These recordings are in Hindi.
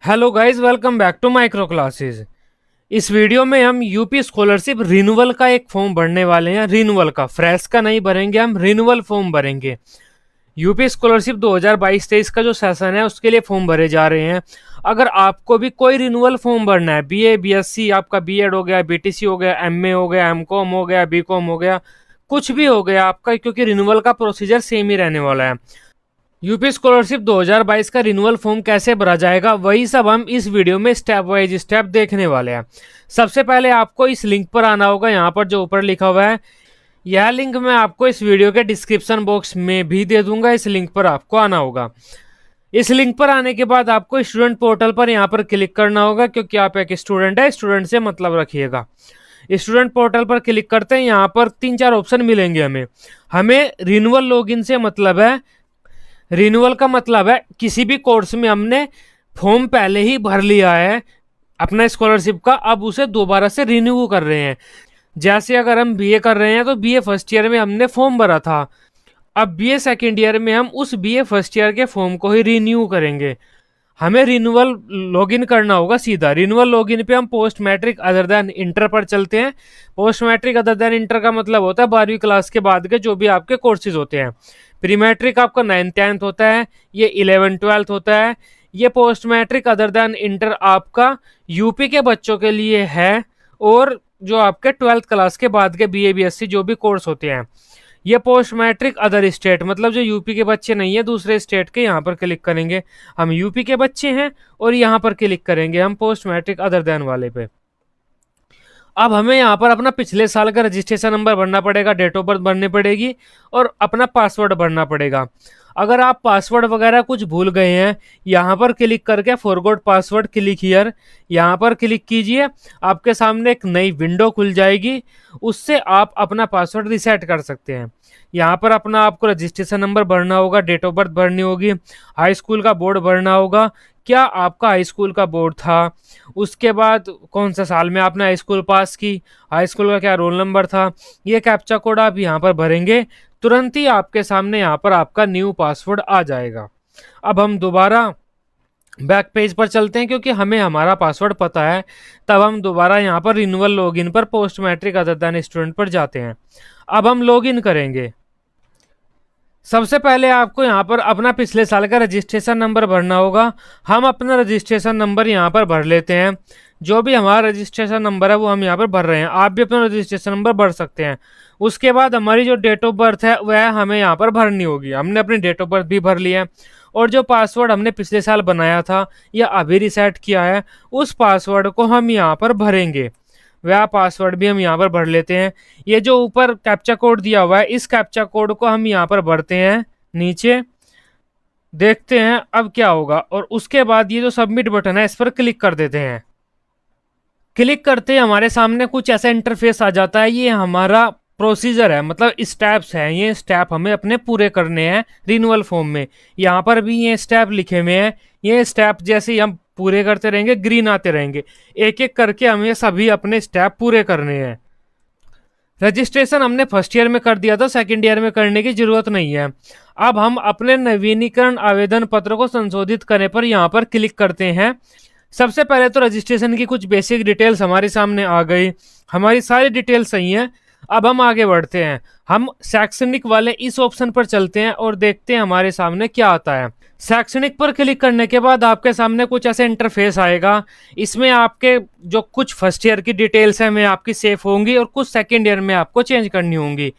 Hello guys, welcome back to Micro Classes. इस वीडियो में हम यूपी स्कॉलरशिप रिन्यूअल का एक फॉर्म भरने वाले हैं। रिन्यूअल का, फ्रेश का नहीं भरेंगे, हम रिन्यूअल फॉर्म भरेंगे। यूपी स्कॉलरशिप 2022-23 का जो सेशन है उसके लिए फॉर्म भरे जा रहे हैं। अगर आपको भी कोई रिन्यूअल फॉर्म भरना है, बीए बीएससी, आपका बीएड हो गया, बीटीसी हो गया, एमए हो गया, एमकॉम हो गया, बीकॉम हो गया, कुछ भी हो गया आपका, क्योंकि रिन्यूअल का प्रोसीजर सेम ही रहने वाला है। यूपी स्कॉलरशिप 2022 का रिन्यूअल फॉर्म कैसे भरा जाएगा, वही सब हम इस वीडियो में स्टेप वाइज स्टेप देखने वाले हैं। सबसे पहले आपको इस लिंक पर आना होगा, यहाँ पर जो ऊपर लिखा हुआ है। यह लिंक मैं आपको इस वीडियो के डिस्क्रिप्शन बॉक्स में भी दे दूंगा। इस लिंक पर आपको आना होगा। इस लिंक पर आने के बाद आपको स्टूडेंट पोर्टल पर यहाँ पर क्लिक करना होगा, क्योंकि आप एक स्टूडेंट है, स्टूडेंट से मतलब रखिएगा। स्टूडेंट पोर्टल पर क्लिक करते हैं, यहाँ पर 3-4 ऑप्शन मिलेंगे हमें रिन्यूअल लॉगिन से मतलब है। रिन्यूअल का मतलब है किसी भी कोर्स में हमने फॉर्म पहले ही भर लिया है अपना स्कॉलरशिप का, अब उसे दोबारा से रिन्यू कर रहे हैं। जैसे अगर हम बीए कर रहे हैं तो बीए फर्स्ट ईयर में हमने फॉर्म भरा था, अब बीए सेकेंड ईयर में हम उस बीए फर्स्ट ईयर के फॉर्म को ही रिन्यू करेंगे। हमें रिन्यूअल लॉगिन करना होगा सीधा। रिन्यूअल लॉगिन पे हम post matric other than inter पर चलते हैं। Post matric other than inter का मतलब होता है 12वीं क्लास के बाद के जो भी आपके कोर्सेज होते हैं। प्री मैट्रिक आपका 9th-10th होता है, ये 11th-12th होता है। ये post matric other than inter आपका यूपी के बच्चों के लिए है, और जो आपके 12th क्लास के बाद के बीए बीएससी जो भी कोर्स होते हैं। ये पोस्ट मैट्रिक अदर स्टेट मतलब जो यूपी के बच्चे नहीं है, दूसरे स्टेट के, यहाँ पर क्लिक करेंगे। हम यूपी के बच्चे हैं और यहाँ पर क्लिक करेंगे हम पोस्ट मैट्रिक अदर देन वाले पे। अब हमें यहाँ पर अपना पिछले साल का रजिस्ट्रेशन नंबर भरना पड़ेगा, डेट ऑफ बर्थ भरनी पड़ेगी और अपना पासवर्ड भरना पड़ेगा। अगर आप पासवर्ड वगैरह कुछ भूल गए हैं, यहाँ पर क्लिक करके फॉरगॉट पासवर्ड क्लिक हियर, यहाँ पर क्लिक कीजिए। आपके सामने एक नई विंडो खुल जाएगी, उससे आप अपना पासवर्ड रिसेट कर सकते हैं। यहाँ पर अपना आपको रजिस्ट्रेशन नंबर भरना होगा, डेट ऑफ बर्थ भरनी होगी, हाई स्कूल का बोर्ड भरना होगा, क्या आपका हाई स्कूल का बोर्ड था, उसके बाद कौन सा साल में आपने हाई स्कूल पास की, हाई स्कूल का क्या रोल नंबर था। ये कैप्चा कोड आप यहाँ पर भरेंगे, तुरंत ही आपके सामने यहाँ पर आपका न्यू पासवर्ड आ जाएगा। अब हम दोबारा बैक पेज पर चलते हैं, क्योंकि हमें हमारा पासवर्ड पता है। तब हम दोबारा यहाँ पर रिन्यूअल लॉगिन पर post matric other than student पर जाते हैं। अब हम लॉगिन करेंगे। सबसे पहले आपको यहाँ पर अपना पिछले साल का रजिस्ट्रेशन नंबर भरना होगा। हम अपना रजिस्ट्रेशन नंबर यहाँ पर भर लेते हैं। जो भी हमारा रजिस्ट्रेशन नंबर है वो हम यहाँ पर भर रहे हैं। आप भी अपना रजिस्ट्रेशन नंबर भर सकते हैं। उसके बाद हमारी जो डेट ऑफ बर्थ है वह हमें यहाँ पर भरनी होगी। हमने अपनी डेट ऑफ बर्थ भी भर लिया है, और जो पासवर्ड हमने पिछले साल बनाया था या अभी रिसेट किया है, उस पासवर्ड को हम यहाँ पर भरेंगे। वह पासवर्ड भी हम यहाँ पर भर लेते हैं। ये जो ऊपर कैप्चा कोड दिया हुआ है, इस कैप्चा कोड को हम यहाँ पर भरते हैं नीचे। देखते हैं अब क्या होगा, और उसके बाद ये जो सबमिट बटन है इस पर क्लिक कर देते हैं। क्लिक करते ही हमारे सामने कुछ ऐसा इंटरफेस आ जाता है। ये हमारा प्रोसीजर है, मतलब स्टेप्स हैं। ये स्टेप हमें अपने पूरे करने हैं रिन्यूअल फॉर्म में। यहाँ पर भी ये स्टेप लिखे हुए हैं। ये स्टेप जैसे ही हम पूरे करते रहेंगे, ग्रीन आते रहेंगे। एक एक करके हमें सभी अपने स्टेप पूरे करने हैं। रजिस्ट्रेशन हमने फर्स्ट ईयर में कर दिया था, सेकंड ईयर में करने की जरूरत नहीं है। अब हम अपने नवीनीकरण आवेदन पत्र को संशोधित करने पर यहाँ पर क्लिक करते हैं। सबसे पहले तो रजिस्ट्रेशन की कुछ बेसिक डिटेल्स हमारे सामने आ गई। हमारी सारी डिटेल सही है। अब हम आगे बढ़ते हैं। हम शैक्षणिक वाले इस ऑप्शन पर चलते हैं और देखते हैं हमारे सामने क्या आता है। शैक्षणिक पर क्लिक करने के बाद आपके सामने कुछ ऐसे इंटरफेस आएगा। इसमें आपके जो कुछ फर्स्ट ईयर की डिटेल्स हैं वे आपकी सेफ होंगी, और कुछ सेकेंड ईयर में आपको चेंज करनी होंगी।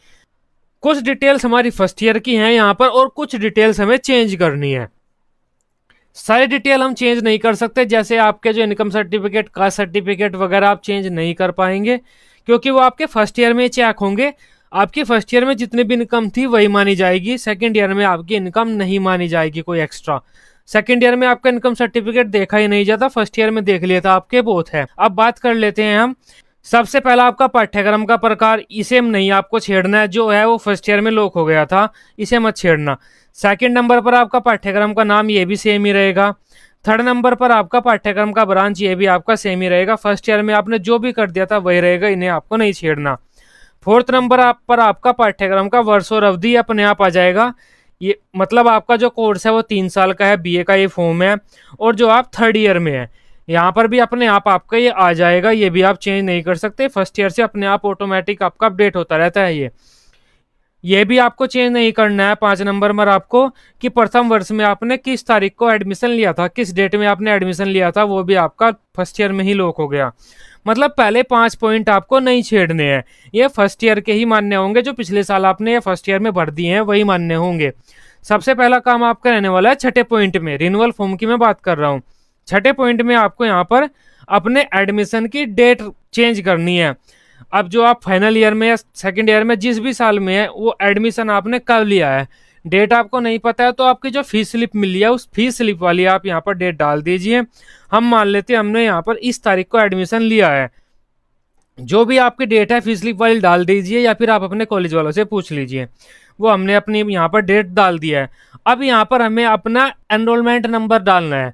कुछ डिटेल्स हमारी फर्स्ट ईयर की हैं यहाँ पर, और कुछ डिटेल्स हमें चेंज करनी है। सारी डिटेल हम चेंज नहीं कर सकते। जैसे आपके जो इनकम सर्टिफिकेट, कास्ट सर्टिफिकेट वगैरह आप चेंज नहीं कर पाएंगे, क्योंकि वो आपके फर्स्ट ईयर में चेक होंगे। आपकी फर्स्ट ईयर में जितनी भी इनकम थी वही मानी जाएगी। सेकंड ईयर में आपकी इनकम नहीं मानी जाएगी कोई एक्स्ट्रा। सेकंड ईयर में आपका इनकम सर्टिफिकेट देखा ही नहीं जाता, फर्स्ट ईयर में देख लिया था आपके बोथ है। अब बात कर लेते हैं हम। सबसे पहला आपका पाठ्यक्रम का प्रकार, इसे नहीं आपको छेड़ना है। जो है वो फर्स्ट ईयर में लॉक हो गया था, इसे मत छेड़ना। सेकंड नंबर पर आपका पाठ्यक्रम का नाम, ये भी सेम ही रहेगा। थर्ड नंबर पर आपका पाठ्यक्रम का ब्रांच, ये भी आपका सेम ही रहेगा। फर्स्ट ईयर में आपने जो भी कर दिया था वही रहेगा, इन्हें आपको नहीं छेड़ना। फोर्थ नंबर पर आपका पाठ्यक्रम का वर्ष और अवधि अपने आप आ जाएगा। ये मतलब आपका जो कोर्स है वो 3 साल का है, बीए का ये फॉर्म है, और जो आप थर्ड ईयर में है यहाँ पर भी अपने आप आपका ये आ जाएगा, ये भी आप चेंज नहीं कर सकते, फर्स्ट ईयर से अपने आप ऑटोमेटिक आपका अपडेट होता रहता है। ये भी आपको चेंज नहीं करना है। 5 नंबर में आपको कि प्रथम वर्ष में आपने किस तारीख को एडमिशन लिया था, किस डेट में आपने एडमिशन लिया था, वो भी आपका फर्स्ट ईयर में ही लॉक हो गया। मतलब पहले 5 पॉइंट आपको नहीं छेड़ने हैं, ये फर्स्ट ईयर के ही मान्य होंगे, जो पिछले साल आपने ये फर्स्ट ईयर में भर दिए हैं वही मान्य होंगे। सबसे पहला काम आपका रहने वाला है छठे पॉइंट में, रिन्यूअल फॉर्म की मैं बात कर रहा हूँ। छठे पॉइंट में आपको यहाँ पर अपने एडमिशन की डेट चेंज करनी है। अब जो आप फाइनल ईयर में या सेकंड ईयर में जिस भी साल में है, वो एडमिशन आपने कब लिया है, डेट आपको नहीं पता है तो आपकी जो फीस स्लिप मिली है उस फीस स्लिप वाली आप यहाँ पर डेट डाल दीजिए। हम मान लेते हैं हमने यहाँ पर इस तारीख को एडमिशन लिया है, जो भी आपकी डेट है फीस स्लिप वाली डाल दीजिए, या फिर आप अपने कॉलेज वालों से पूछ लीजिए। वो हमने अपनी यहाँ पर डेट डाल दिया है। अब यहाँ पर हमें अपना एनरोलमेंट नंबर डालना है।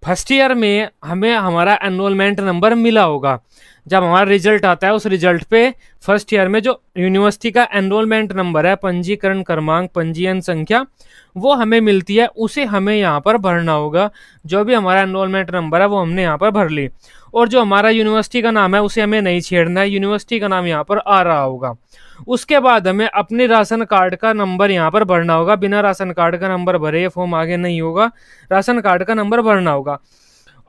फर्स्ट ईयर में हमें हमारा एनरोलमेंट नंबर मिला होगा, जब हमारा रिजल्ट आता है उस रिजल्ट पे फर्स्ट ईयर में जो यूनिवर्सिटी का एनरोलमेंट नंबर है, पंजीकरण क्रमांक, पंजीयन संख्या, वो हमें मिलती है, उसे हमें यहाँ पर भरना होगा। जो भी हमारा एनरोलमेंट नंबर है वो हमने यहाँ पर भर ली, और जो हमारा यूनिवर्सिटी का नाम है उसे हमें नहीं छेड़ना है, यूनिवर्सिटी का नाम यहाँ पर आ रहा होगा। उसके बाद हमें अपने राशन कार्ड का नंबर यहाँ पर भरना होगा। बिना राशन कार्ड का नंबर भरे ये फॉर्म आगे नहीं होगा, राशन कार्ड का नंबर भरना होगा।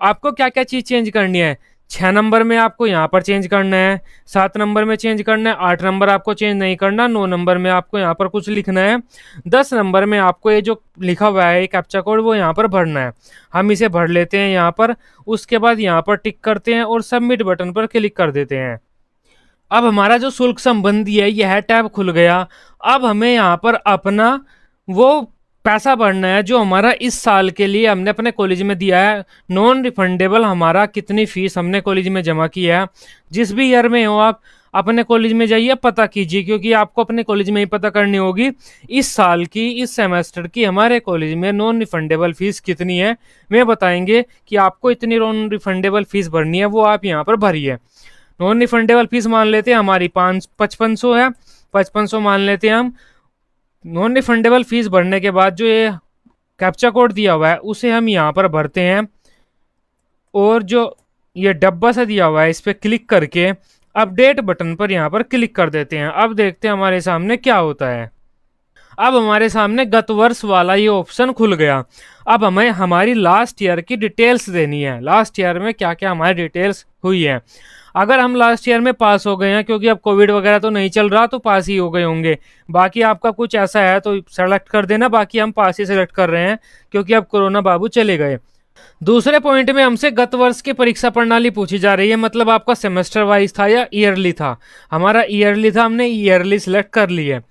आपको क्या क्या चीज़ चेंज करनी है, 6 नंबर में आपको यहाँ पर चेंज करना है, 7 नंबर में चेंज करना है, 8 नंबर आपको चेंज नहीं करना, 9 नंबर में आपको यहाँ पर कुछ लिखना है, 10 नंबर में आपको ये जो लिखा हुआ है कैप्चा कोड वो यहाँ पर भरना है। हम इसे भर लेते हैं यहाँ पर, उसके बाद यहाँ पर टिक करते हैं और सबमिट बटन पर क्लिक कर देते हैं। अब हमारा जो शुल्क संबंधी है यह टैब खुल गया। अब हमें यहाँ पर अपना वो पैसा भरना है जो हमारा इस साल के लिए हमने अपने कॉलेज में दिया है, नॉन रिफंडेबल, हमारा कितनी फीस हमने कॉलेज में जमा किया है। जिस भी ईयर में हो आप अपने कॉलेज में जाइए पता कीजिए, क्योंकि आपको अपने कॉलेज में ही पता करनी होगी इस साल की, इस सेमेस्टर की हमारे कॉलेज में नॉन रिफंडेबल फीस कितनी है। मैं बताएंगे कि आपको इतनी नॉन रिफंडेबल फीस भरनी है, वो आप यहाँ पर भरिए। नॉन रिफंडेबल फीस मान लेते हैं हमारी 5500 है, 5500 मान लेते हैं हम। नॉन रिफंडेबल फीस भरने के बाद जो ये कैप्चा कोड दिया हुआ है उसे हम यहाँ पर भरते हैं, और जो ये डब्बा सा दिया हुआ है इस पर क्लिक करके अपडेट बटन पर यहाँ पर क्लिक कर देते हैं। अब देखते हैं हमारे सामने क्या होता है। अब हमारे सामने गत वर्ष वाला ये ऑप्शन खुल गया। अब हमें हमारी लास्ट ईयर की डिटेल्स देनी है, लास्ट ईयर में क्या क्या हमारी डिटेल्स हुई है। अगर हम लास्ट ईयर में पास हो गए हैं, क्योंकि अब कोविड वगैरह तो नहीं चल रहा, तो पास ही हो गए होंगे। बाकी आपका कुछ ऐसा है तो सेलेक्ट कर देना, बाकी हम पास ही सेलेक्ट कर रहे हैं क्योंकि अब कोरोना बाबू चले गए। दूसरे पॉइंट में हमसे गत वर्ष की परीक्षा प्रणाली पूछी जा रही है, मतलब आपका सेमेस्टर वाइज था या ईयरली था। हमारा ईयरली था, हमने ईयरली सिलेक्ट कर ली है।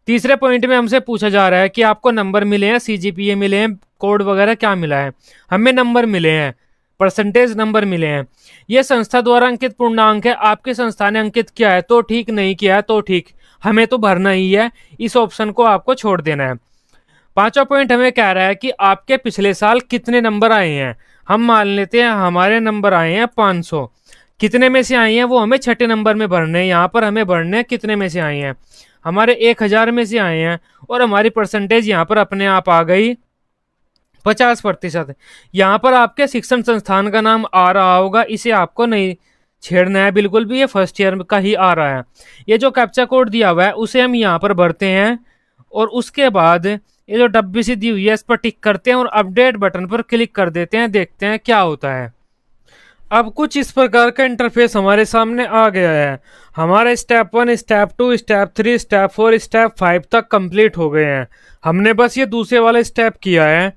तीसरे पॉइंट में हमसे पूछा जा रहा है कि आपको नंबर मिले हैं, सीजीपीए मिले हैं, कोड वगैरह क्या मिला है। हमें नंबर मिले हैं, परसेंटेज नंबर मिले हैं। ये संस्था द्वारा अंकित पूर्णांक है, आपके संस्था ने अंकित किया है तो ठीक, नहीं किया है तो ठीक, हमें तो भरना ही है, इस ऑप्शन को आपको छोड़ देना है। पांचवा पॉइंट हमें कह रहा है कि आपके पिछले साल कितने नंबर आए हैं। हम मान लेते हैं हमारे नंबर आए हैं 500, कितने में से आए हैं वो हमें छठे नंबर में भरने हैं। यहाँ पर हमें भरने हैं कितने में से आए हैं, हमारे 1000 में से आए हैं, और हमारी परसेंटेज यहाँ पर अपने आप आ गई 50%। यहाँ पर आपके शिक्षण संस्थान का नाम आ रहा होगा, इसे आपको नहीं छेड़ना है बिल्कुल भी, ये फर्स्ट ईयर का ही आ रहा है। ये जो कैप्चा कोड दिया हुआ है उसे हम यहाँ पर भरते हैं, और उसके बाद ये जो डब्बी सी दी हुई है इस पर टिक करते हैं और अपडेट बटन पर क्लिक कर देते हैं। देखते हैं क्या होता है। अब कुछ इस प्रकार का इंटरफेस हमारे सामने आ गया है। हमारे step 1, step 2, step 3, step 4, step 5 तक कंप्लीट हो गए हैं। हमने बस ये दूसरे वाले स्टेप किया है,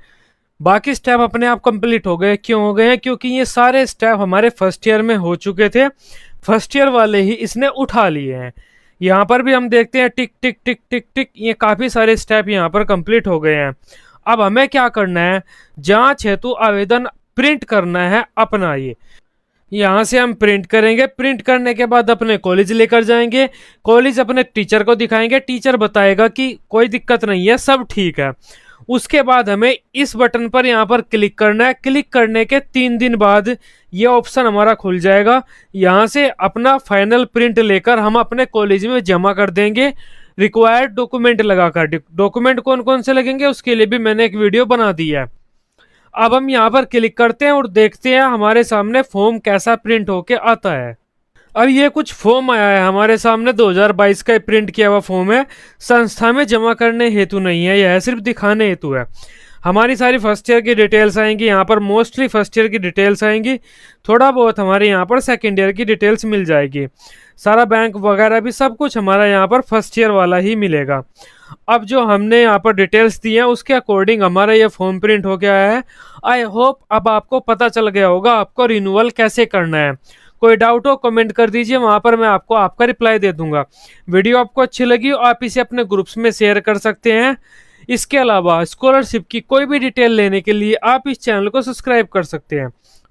बाकी स्टेप अपने आप कंप्लीट हो गए। क्यों हो गए हैं? क्योंकि ये सारे स्टेप हमारे फर्स्ट ईयर में हो चुके थे, फर्स्ट ईयर वाले ही इसने उठा लिए हैं। यहाँ पर भी हम देखते हैं टिक टिक टिक टिक टिक, ये काफ़ी सारे स्टेप यहाँ पर कंप्लीट हो गए हैं। अब हमें क्या करना है, जांच हेतु आवेदन प्रिंट करना है अपना। ये यहाँ से हम प्रिंट करेंगे, प्रिंट करने के बाद अपने कॉलेज लेकर जाएंगे, कॉलेज अपने टीचर को दिखाएंगे, टीचर बताएगा कि कोई दिक्कत नहीं है, सब ठीक है। उसके बाद हमें इस बटन पर यहाँ पर क्लिक करना है। क्लिक करने के 3 दिन बाद ये ऑप्शन हमारा खुल जाएगा। यहाँ से अपना फाइनल प्रिंट लेकर हम अपने कॉलेज में जमा कर देंगे। रिक्वायर्ड डॉक्यूमेंट लगाकर। डॉक्यूमेंट कौन कौन से लगेंगे उसके लिए भी मैंने एक वीडियो बना दी है। अब हम यहाँ पर क्लिक करते हैं और देखते हैं हमारे सामने फॉर्म कैसा प्रिंट होके आता है। अब ये कुछ फॉर्म आया है हमारे सामने, 2022 का प्रिंट किया हुआ फॉर्म है। संस्था में जमा करने हेतु नहीं है, यह सिर्फ दिखाने हेतु है। हमारी सारी फर्स्ट ईयर की डिटेल्स आएंगी यहाँ पर, मोस्टली फर्स्ट ईयर की डिटेल्स आएंगी, थोड़ा बहुत हमारे यहाँ पर सेकेंड ईयर की डिटेल्स मिल जाएगी। सारा बैंक वगैरह भी सब कुछ हमारा यहाँ पर फर्स्ट ईयर वाला ही मिलेगा। अब जो हमने यहाँ पर डिटेल्स दी हैं उसके अकॉर्डिंग हमारा ये फॉर्म प्रिंट हो गया है। आई होप अब आपको पता चल गया होगा आपको रिन्यूअल कैसे करना है। कोई डाउट हो कमेंट कर दीजिए, वहां पर मैं आपको आपका रिप्लाई दे दूंगा। वीडियो आपको अच्छी लगी आप इसे अपने ग्रुप्स में शेयर कर सकते हैं। इसके अलावा स्कॉलरशिप की कोई भी डिटेल लेने के लिए आप इस चैनल को सब्सक्राइब कर सकते हैं।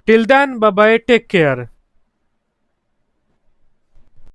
Till then bye bye, take care.